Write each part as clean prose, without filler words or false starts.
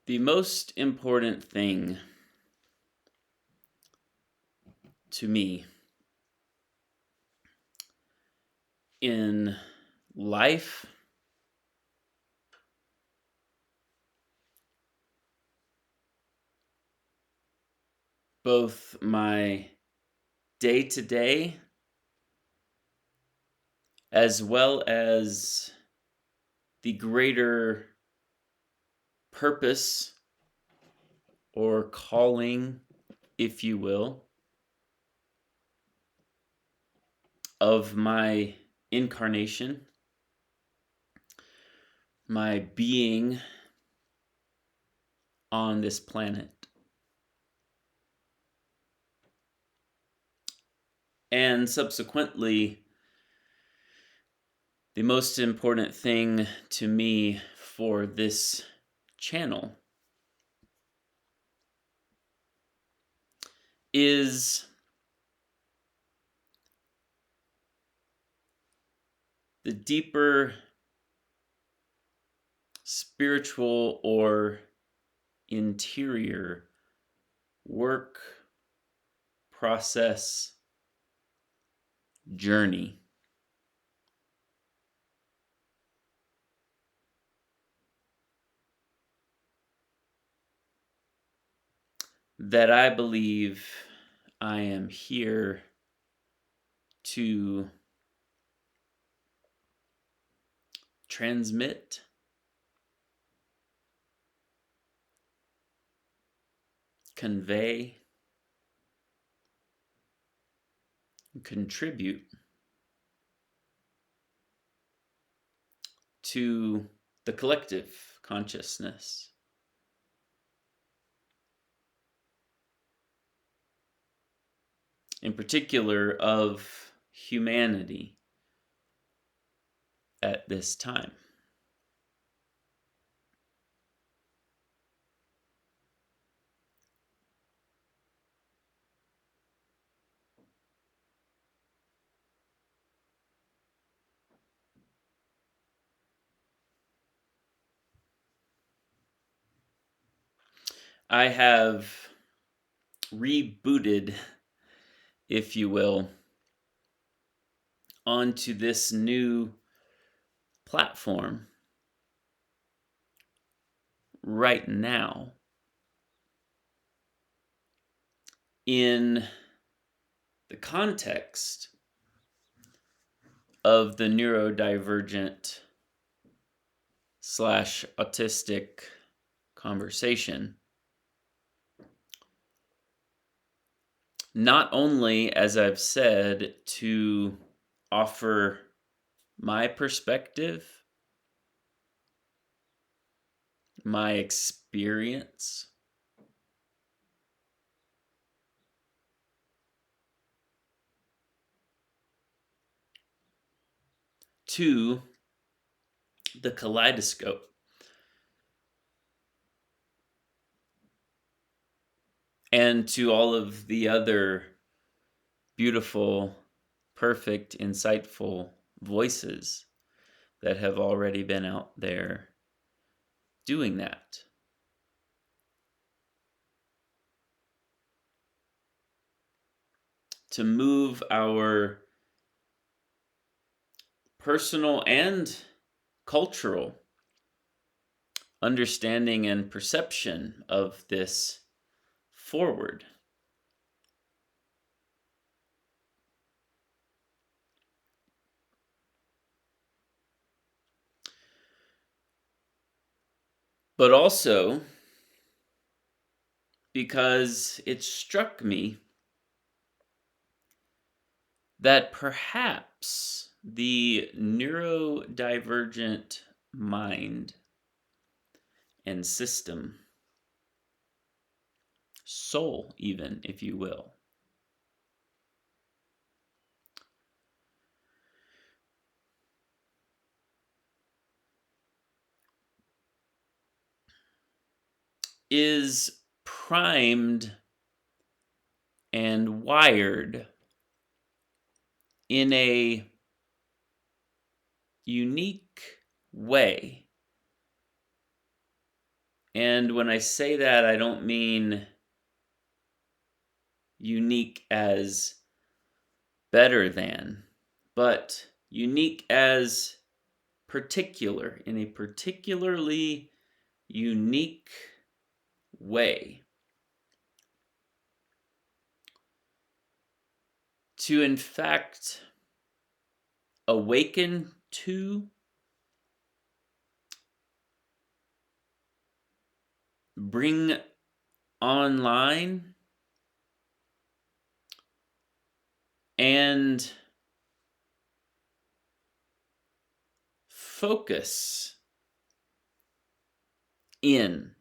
The most important thing to me in life, both my day to day as well as the greater purpose or calling, if you will, of my incarnation, my being on this planet. And subsequently, the most important thing to me for this channel is the deeper spiritual or interior work, process, journey that I believe I am here to transmit, convey, contribute to the collective consciousness. In particular, of humanity at this time. I have rebooted, if you will, onto this new platform right now in the context of the neurodivergent / autistic conversation. Not only, as I've said, to offer my perspective, my experience, to the kaleidoscope and to all of the other beautiful, perfect, insightful voices that have already been out there doing that. To move our personal and cultural understanding and perception of this forward. But also because it struck me that perhaps the neurodivergent mind and system, soul even, if you will, is primed and wired in a unique way And when I say that, I don't mean unique as better than, but unique as particular, in a particularly unique way. To, in fact, awaken to, bring online, and focus in.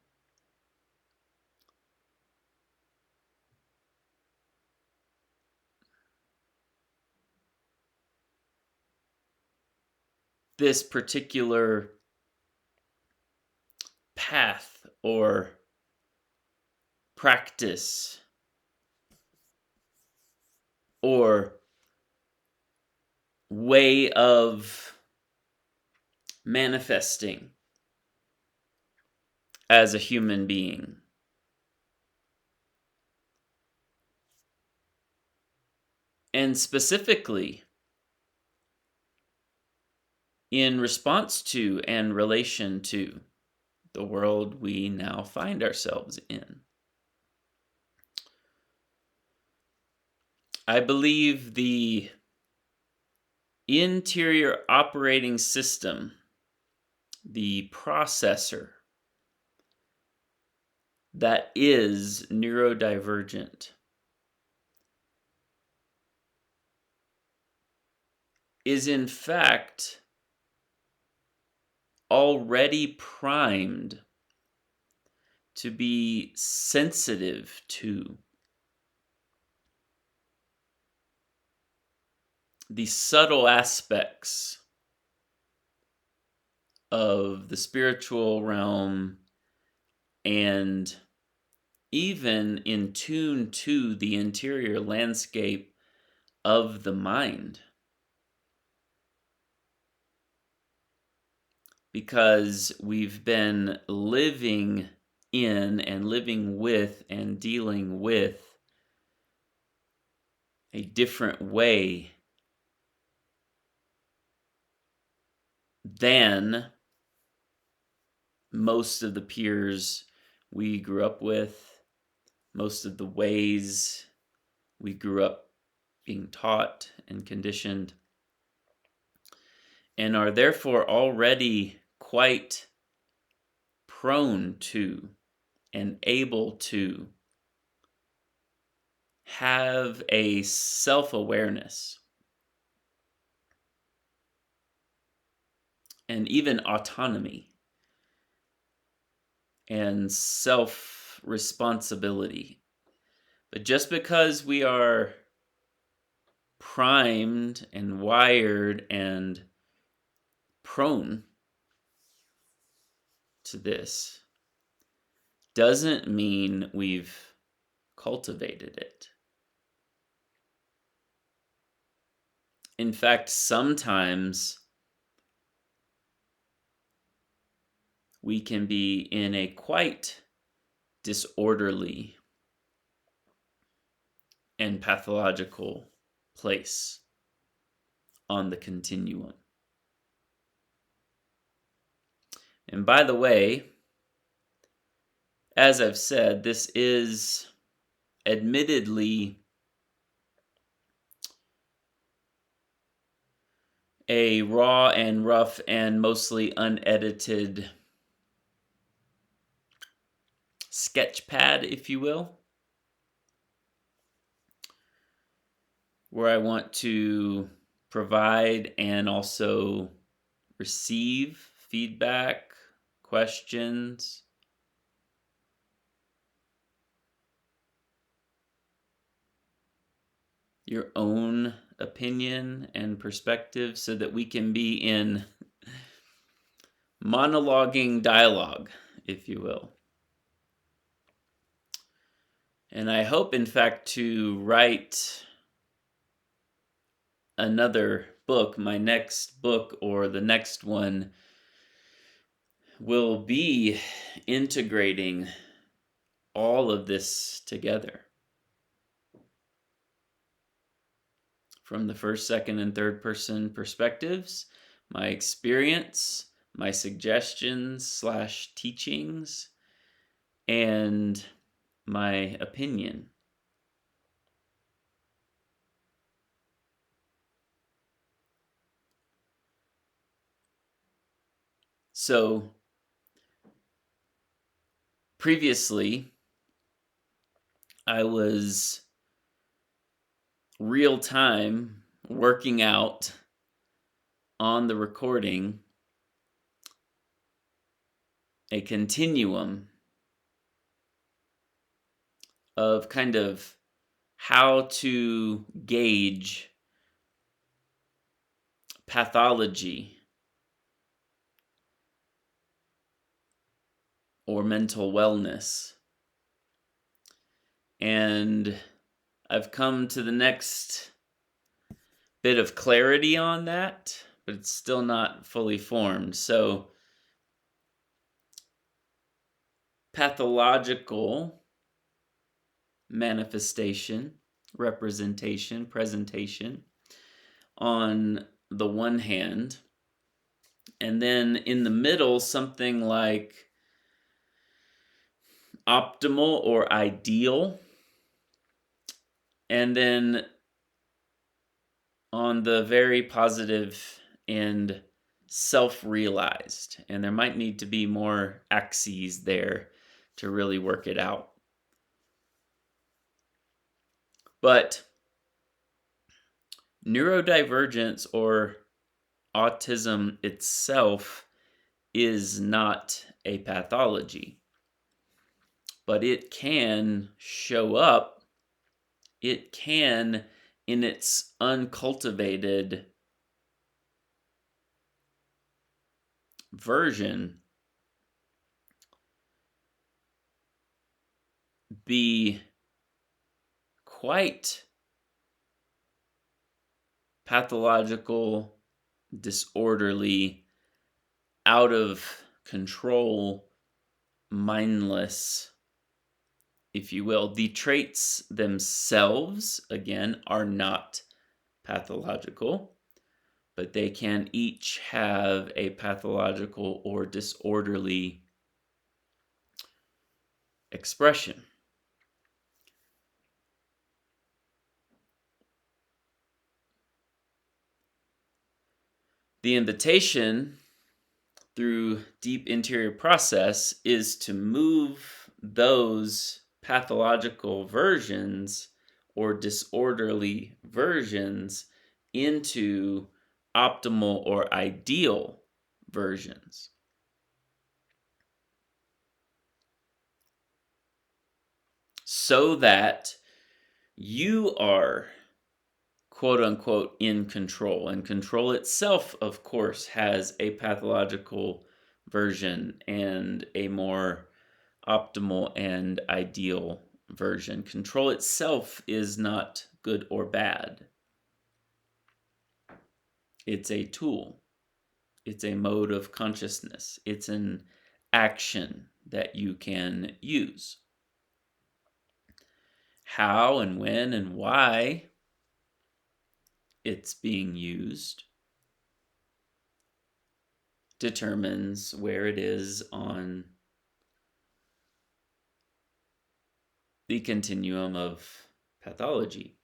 This particular path or practice or way of manifesting as a human being. And specifically, in response to and relation to the world we now find ourselves in. I believe the interior operating system, the processor that is neurodivergent, is in fact already primed to be sensitive to the subtle aspects of the spiritual realm and even in tune to the interior landscape of the mind. Because we've been living in and living with and dealing with a different way than most of the peers we grew up with, most of the ways we grew up being taught and conditioned, and are therefore already quite prone to and able to have a self-awareness and even autonomy and self-responsibility. But just because we are primed and wired and prone to this doesn't mean we've cultivated it. In fact, sometimes we can be in a quite disorderly and pathological place on the continuum. And by the way, as I've said, this is admittedly a raw and rough and mostly unedited sketch pad, if you will, where I want to provide and also receive feedback, questions, your own opinion and perspective so that we can be in monologuing dialogue, if you will. And I hope, in fact, to write another book, my next book or the next one, will be integrating all of this together. From the first, second, and third person perspectives, my experience, my suggestions / teachings, and my opinion. So, previously, I was real time working out on the recording a continuum of kind of how to gauge pathology or mental wellness. And I've come to the next bit of clarity on that, but it's still not fully formed. So, pathological manifestation, representation, presentation on the one hand, and then in the middle, something like optimal or ideal, and then on the very positive end, self-realized. And there might need to be more axes there to really work it out. But neurodivergence or autism itself is not a pathology, but it can show up. It can, in its uncultivated version, be quite pathological, disorderly, out of control, mindless, if you will. The traits themselves, again, are not pathological, but they can each have a pathological or disorderly expression. The invitation through deep interior process is to move those pathological versions or disorderly versions into optimal or ideal versions. So that you are, quote unquote, in control. And control itself, of course, has a pathological version and a more optimal and ideal version. Control itself is not good or bad. It's a tool. It's a mode of consciousness. It's an action that you can use. How and when and why it's being used determines where it is on the continuum of pathology.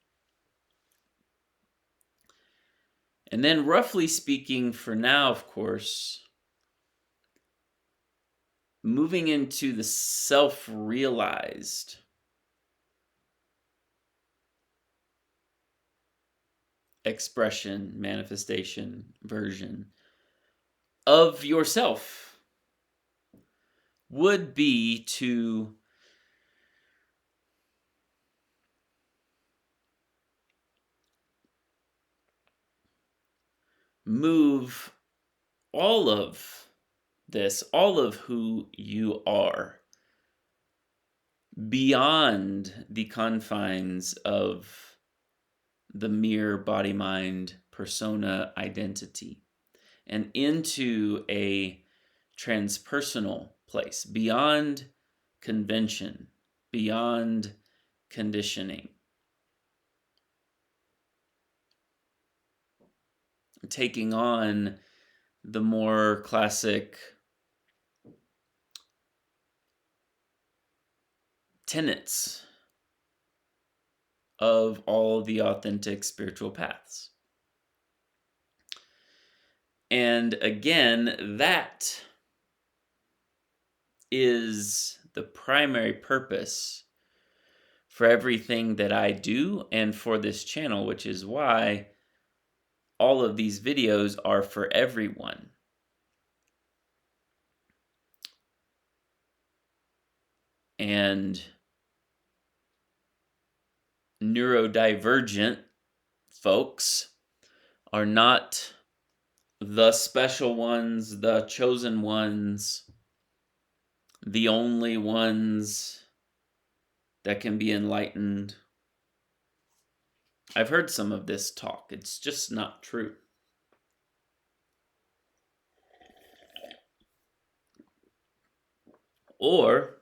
And then, roughly speaking, for now, of course, moving into the self-realized expression, manifestation, version of yourself would be to move all of this, all of who you are, beyond the confines of the mere body-mind persona identity and into a transpersonal place, beyond convention, beyond conditioning, taking on the more classic tenets of all the authentic spiritual paths. And again, that is the primary purpose for everything that I do and for this channel, which is why all of these videos are for everyone. And neurodivergent folks are not the special ones, the chosen ones, the only ones that can be enlightened. I've heard some of this talk. It's just not true. Or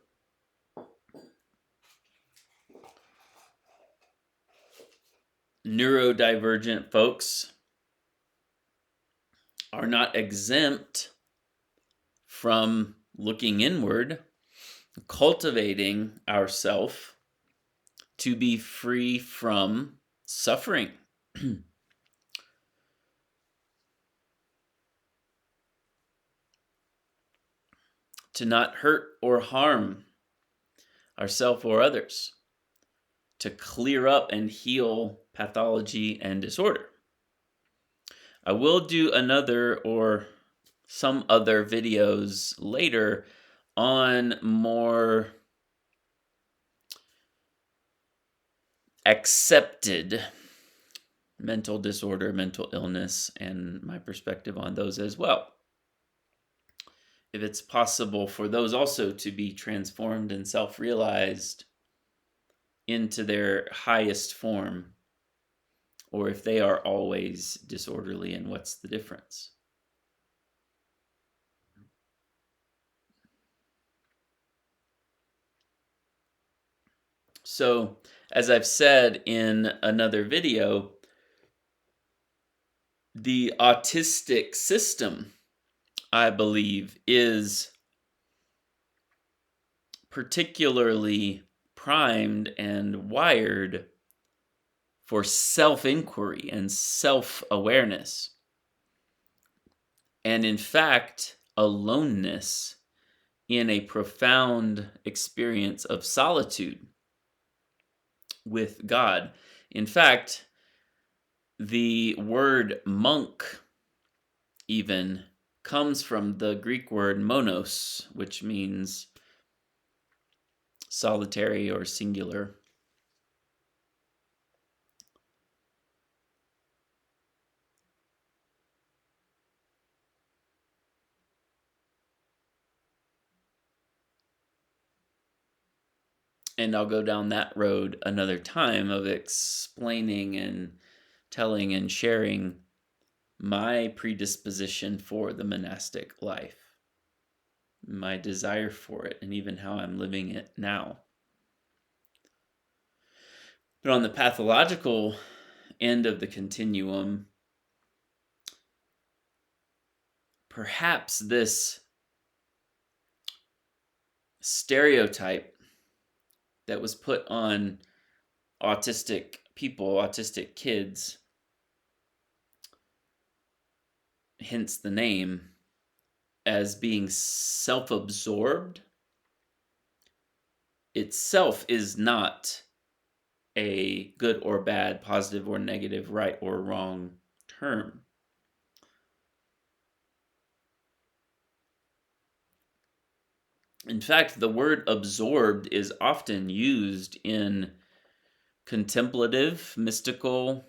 neurodivergent folks are not exempt from looking inward, cultivating ourself to be free from suffering. To not hurt or harm ourselves or others, to clear up and heal pathology and disorder. I will do another or some other videos later on more accepted mental disorder, mental illness, and my perspective on those as well. If it's possible for those also to be transformed and self-realized into their highest form, or if they are always disorderly, and what's the difference? So, as I've said in another video, the autistic system, I believe, is particularly primed and wired for self-inquiry and self-awareness. And in fact, aloneness in a profound experience of solitude with God. In fact, the word monk even comes from the Greek word monos, which means solitary or singular. And I'll go down that road another time of explaining and telling and sharing my predisposition for the monastic life, my desire for it, and even how I'm living it now. But on the pathological end of the continuum, perhaps this stereotype that was put on autistic people, autistic kids, hence the name, as being self-absorbed, itself is not a good or bad, positive or negative, right or wrong term. In fact, the word absorbed is often used in contemplative, mystical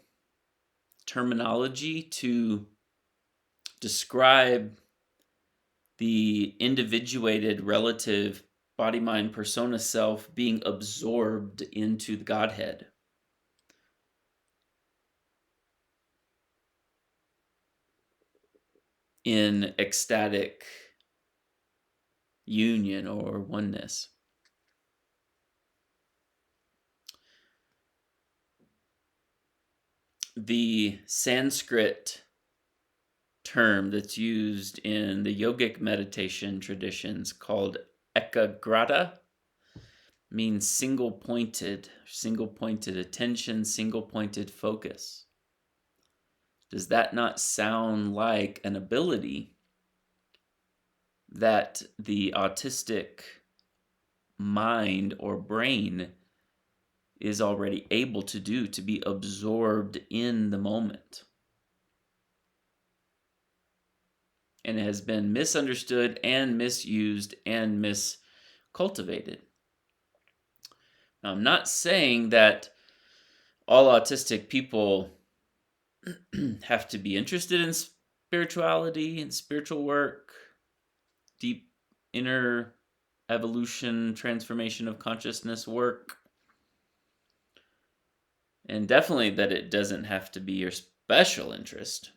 terminology to describe the individuated relative body, mind, persona self being absorbed into the Godhead. In ecstatic union or oneness. The Sanskrit term that's used in the yogic meditation traditions called ekagrata means single-pointed attention, single-pointed focus. Does that not sound like an ability that the autistic mind or brain is already able to do, to be absorbed in the moment? And it has been misunderstood and misused and miscultivated. Now, I'm not saying that all autistic people have to be interested in spirituality and spiritual work, deep inner evolution, transformation of consciousness work. And definitely that it doesn't have to be your special interest.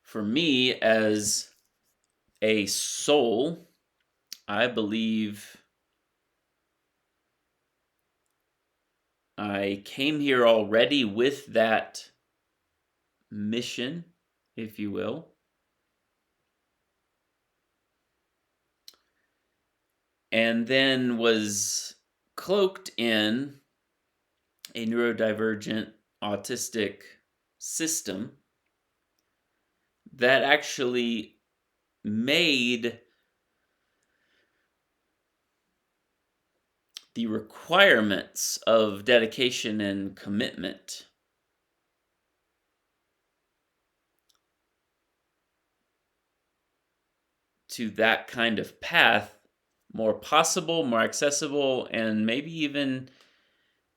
For me, as a soul, I believe I came here already with that mission, if you will. And then was cloaked in a neurodivergent autistic system that actually made the requirements of dedication and commitment to that kind of path more possible, more accessible, and maybe even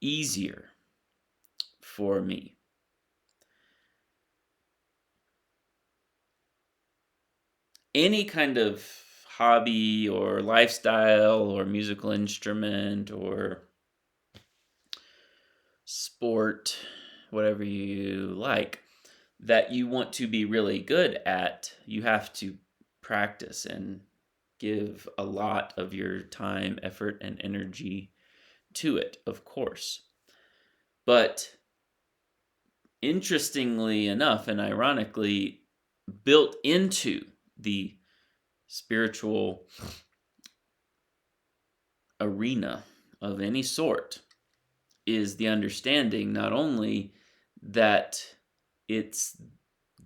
easier for me. Any kind of hobby or lifestyle or musical instrument or sport, whatever you like, that you want to be really good at, you have to practice and give a lot of your time, effort, and energy to it, of course. But interestingly enough and ironically, built into the spiritual arena of any sort is the understanding not only that it's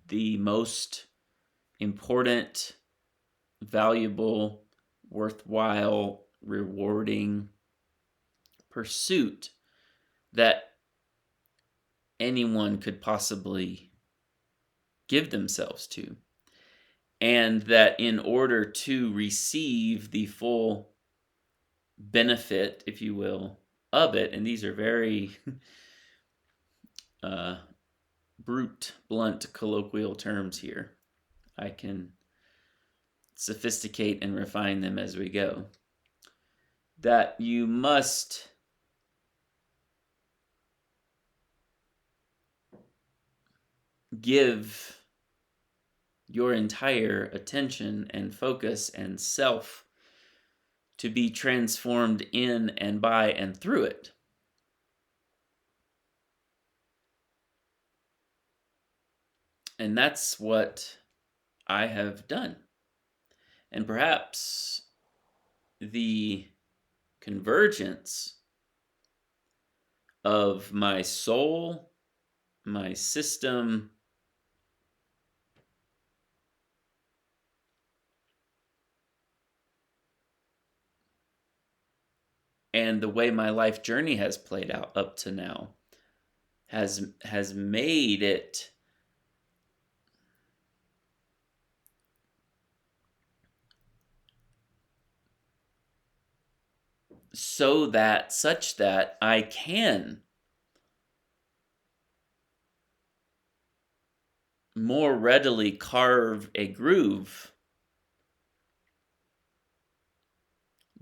the most important, valuable, worthwhile, rewarding pursuit that anyone could possibly give themselves to, and that in order to receive the full benefit, if you will, of it, and these are very brute, blunt, colloquial terms here. I can sophisticate and refine them as we go. That you must give your entire attention and focus and self to be transformed in and by and through it. And that's what I have done. And perhaps the convergence of my soul, my system, and the way my life journey has played out up to now has made it such that I can more readily carve a groove,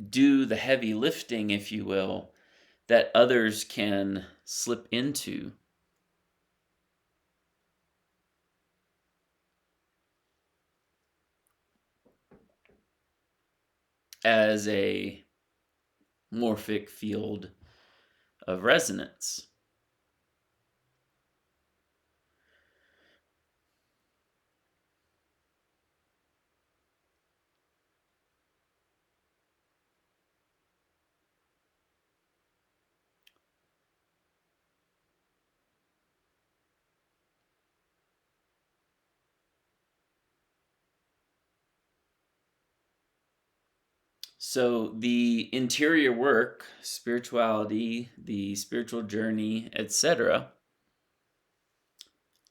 do the heavy lifting, if you will, that others can slip into. as a morphic field of resonance. So the interior work, spirituality, the spiritual journey, etc.,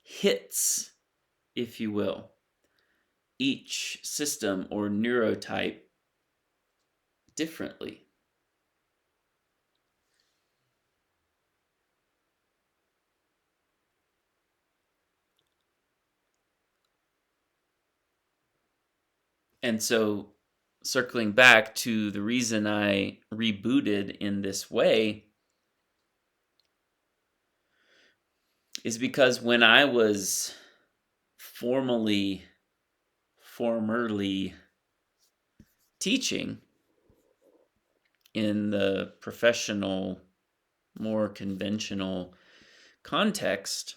hits, if you will, each system or neurotype differently. And so, circling back to the reason I rebooted in this way is because when I was formerly teaching in the professional, more conventional context,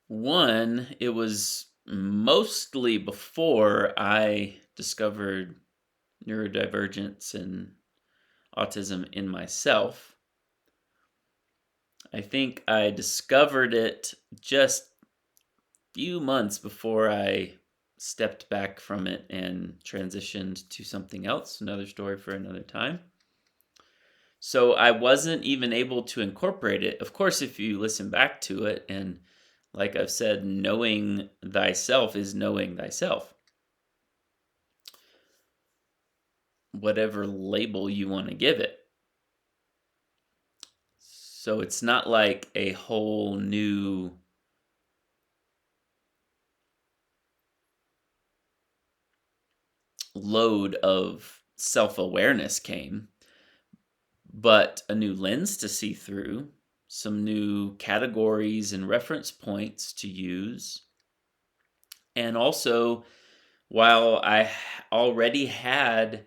one, it was mostly before I discovered neurodivergence and autism in myself. I think I discovered it just few months before I stepped back from it and transitioned to something else, another story for another time. So I wasn't even able to incorporate it. Of course, if you listen back to it, and like I've said, knowing thyself is knowing thyself. Whatever label you want to give it. So it's not like a whole new load of self-awareness came, but a new lens to see through, some new categories and reference points to use. And also, while I already had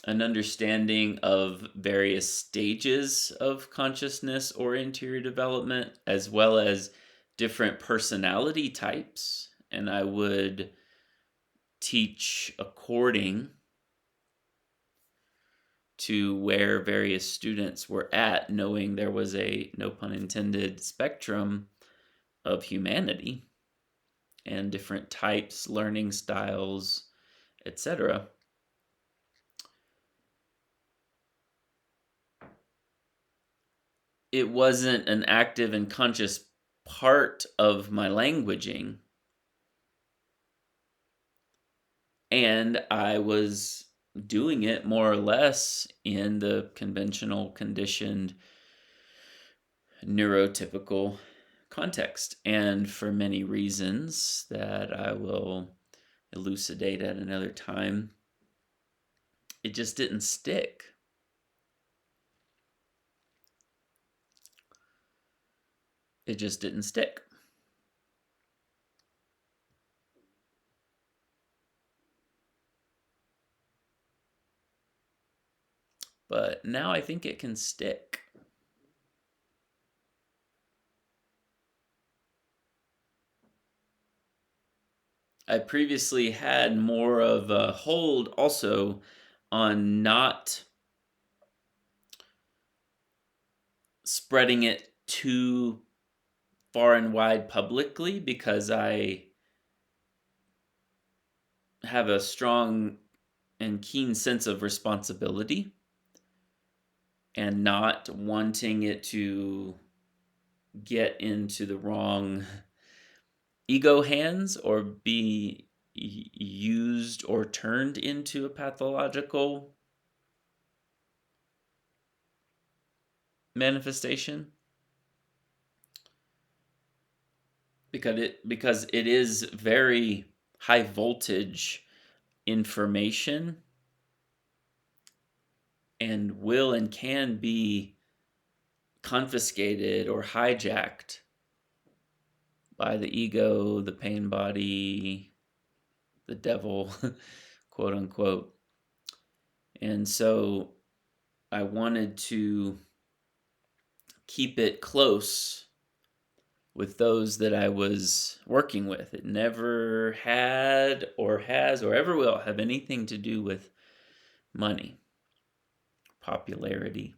an understanding of various stages of consciousness or interior development, as well as different personality types, and I would teach according to where various students were at, knowing there was a, no pun intended, spectrum of humanity and different types, learning styles, etc. It wasn't an active and conscious part of my languaging, and I was doing it more or less in the conventional, conditioned, neurotypical context. And for many reasons that I will elucidate at another time, it just didn't stick. It just didn't stick. But now I think it can stick. I previously had more of a hold also on not spreading it too far and wide publicly, because I have a strong and keen sense of responsibility and not wanting it to get into the wrong ego hands or be used or turned into a pathological manifestation, because it is very high voltage information and will and can be confiscated or hijacked by the ego, the pain body, the devil, quote unquote. And so I wanted to keep it close with those that I was working with. It never had or has or ever will have anything to do with money, popularity,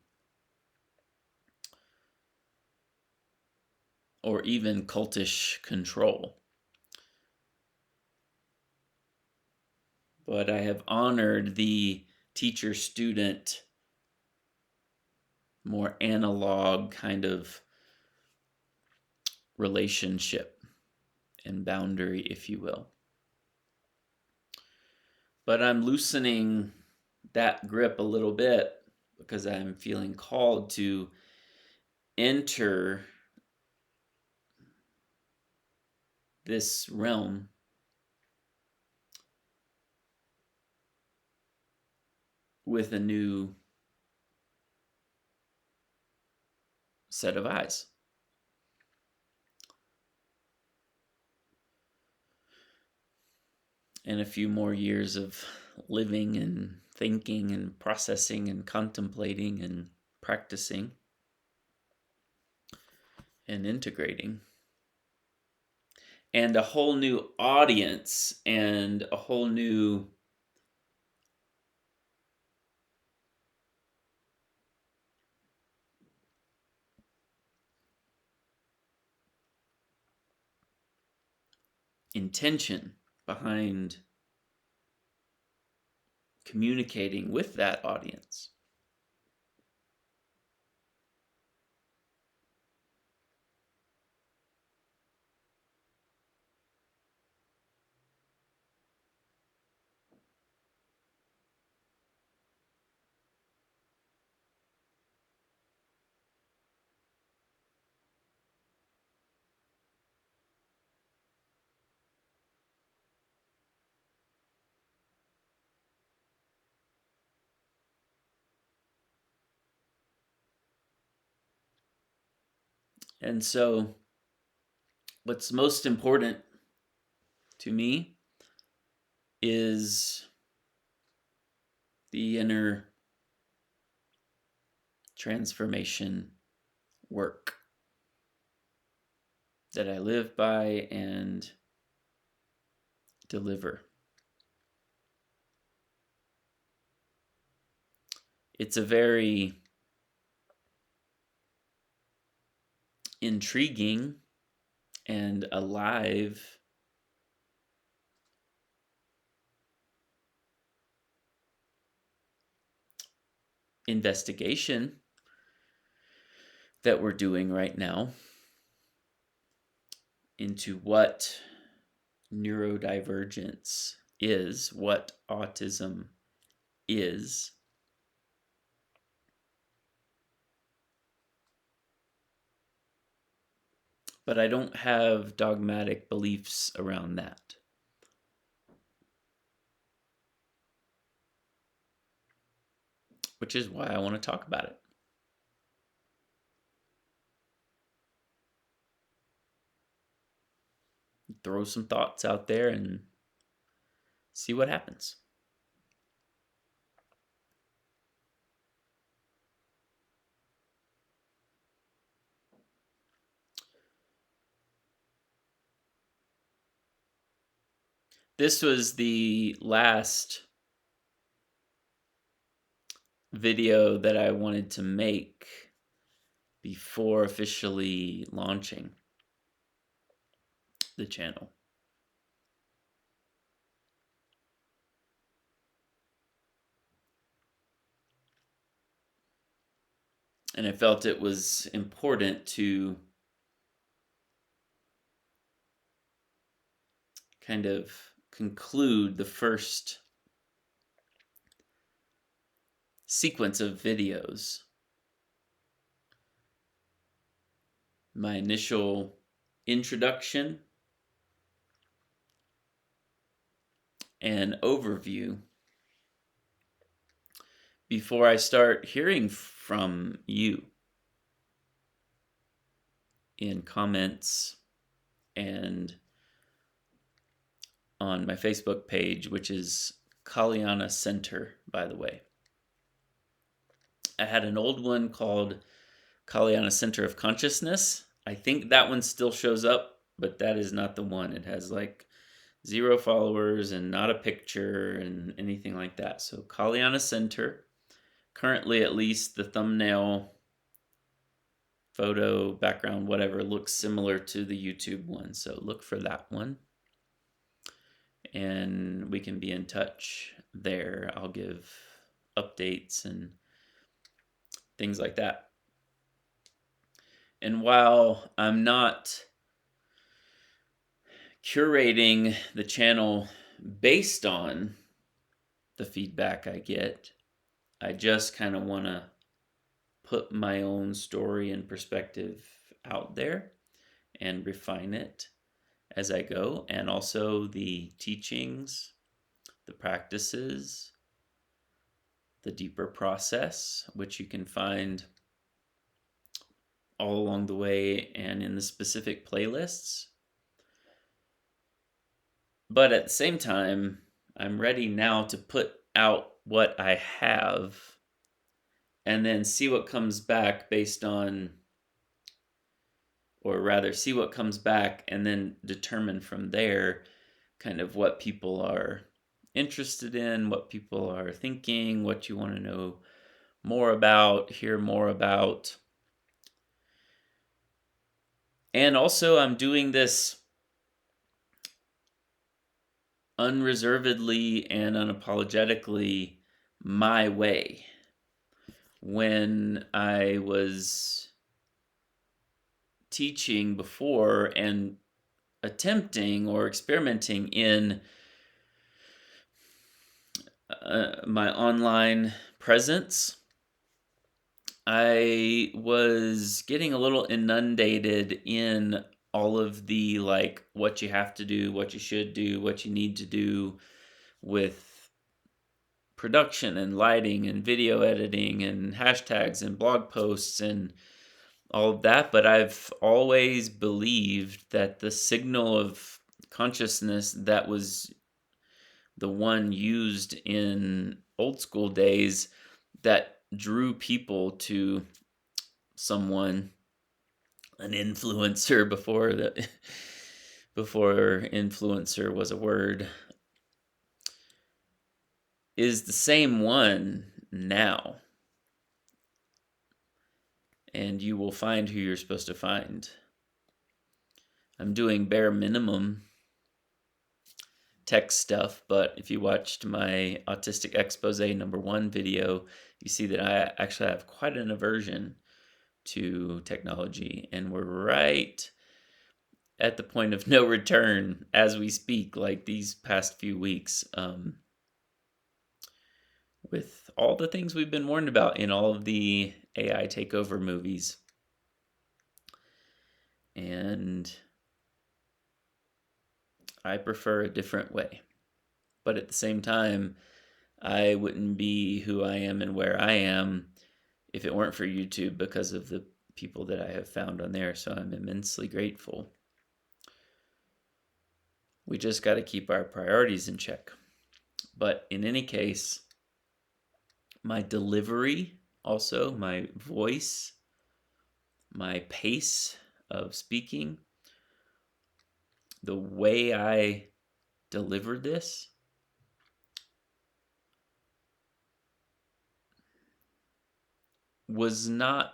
or even cultish control. But I have honored the teacher-student, more analog kind of relationship and boundary, if you will. But I'm loosening that grip a little bit because I'm feeling called to enter this realm with a new set of eyes. And a few more years of living and thinking and processing and contemplating and practicing and integrating. And a whole new audience and a whole new intention behind communicating with that audience. And so, what's most important to me is the inner transformation work that I live by and deliver. It's a very intriguing and alive investigation that we're doing right now into what neurodivergence is, what autism is. But I don't have dogmatic beliefs around that. Which is why I want to talk about it. Throw some thoughts out there and see what happens. This was the last video that I wanted to make before officially launching the channel. And I felt it was important to kind of conclude the first sequence of videos. My initial introduction and overview before I start hearing from you in comments and on my Facebook page, which is Kalyana Center, by the way. I had an old one called Kalyana Center of Consciousness. I think that one still shows up, but that is not the one. It has like 0 followers and not a picture and anything like that. So Kalyana Center, currently at least the thumbnail, photo, background, whatever, looks similar to the YouTube one. So look for that one. And we can be in touch there. I'll give updates and things like that. And while I'm not curating the channel based on the feedback I get, I just kind of want to put my own story and perspective out there and refine it as I go, and also the teachings, the practices, the deeper process, which you can find all along the way and in the specific playlists. But at the same time, I'm ready now to put out what I have and then see what comes back based on, or rather see what comes back and then determine from there kind of what people are interested in, what people are thinking, what you want to know more about, hear more about. And also I'm doing this unreservedly and unapologetically my way. When I was teaching before and attempting or experimenting in my online presence, I was getting a little inundated in all of the like what you have to do, what you should do, what you need to do with production and lighting and video editing and hashtags and blog posts and all of that. But I've always believed that the signal of consciousness that was the one used in old school days that drew people to someone, an influencer before influencer was a word, is the same one now. And you will find who you're supposed to find. I'm doing bare minimum tech stuff, but if you watched my Autistic Expose #1 video, you see that I actually have quite an aversion to technology, and we're right at the point of no return as we speak, like these past few weeks, with all the things we've been warned about in all of the AI takeover movies. And I prefer a different way. But at the same time, I wouldn't be who I am and where I am if it weren't for YouTube, because of the people that I have found on there. So I'm immensely grateful. We just got to keep our priorities in check. But in any case, my delivery, also my voice, my pace of speaking, the way I deliver this was not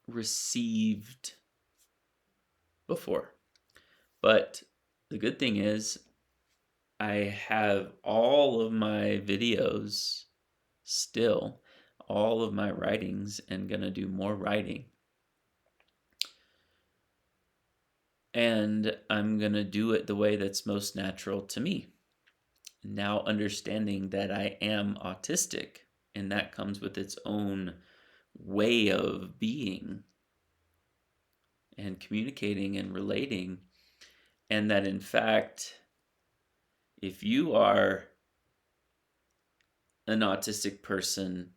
received before. But the good thing is I have all of my videos still, all of my writings, and gonna do more writing. And I'm gonna do it the way that's most natural to me. Now understanding that I am autistic, and that comes with its own way of being and communicating and relating, and that in fact, if you are an autistic person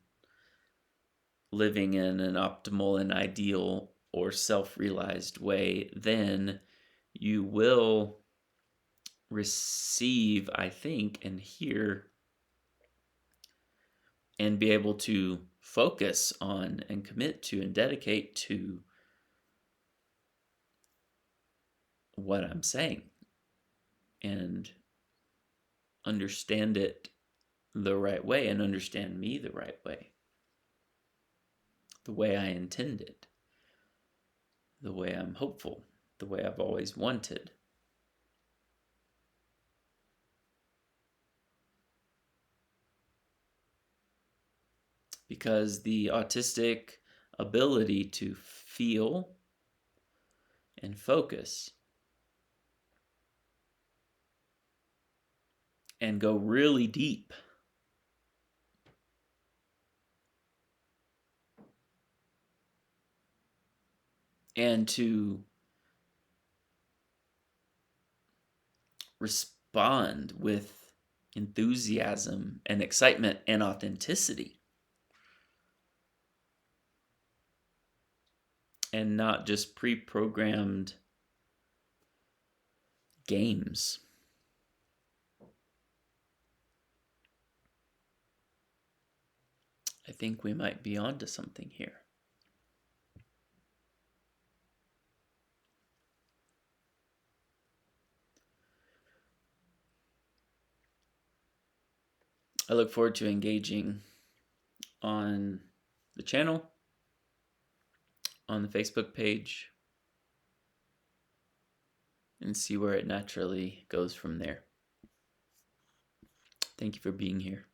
living in an optimal and ideal or self-realized way, then you will receive, I think, and hear and be able to focus on and commit to and dedicate to what I'm saying and understand it the right way and understand me the right way, the way I intend it, the way I'm hopeful, the way I've always wanted. Because the autistic ability to feel and focus and go really deep and to respond with enthusiasm and excitement and authenticity, and not just pre-programmed games. I think we might be onto something here. I look forward to engaging on the channel, on the Facebook page, and see where it naturally goes from there. Thank you for being here.